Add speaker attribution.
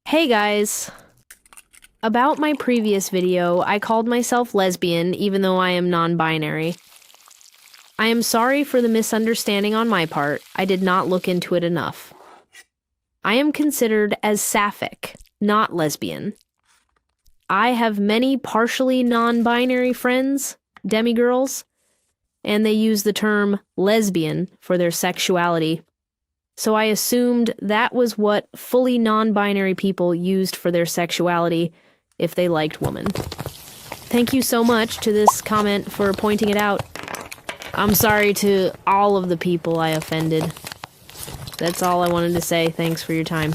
Speaker 1: Hey guys! About my previous video, I called myself lesbian even though I am non-binary. I am sorry for the misunderstanding on my part. I did not look into it enough. I am considered as sapphic, not lesbian. I have many partially non-binary friends, demigirls, and they use the term lesbian for their sexuality. So I assumed that was what fully non-binary people used for their sexuality if they liked women. Thank you so much to this comment for pointing it out. I'm sorry to all of the people I offended. That's all I wanted to say. Thanks for your time.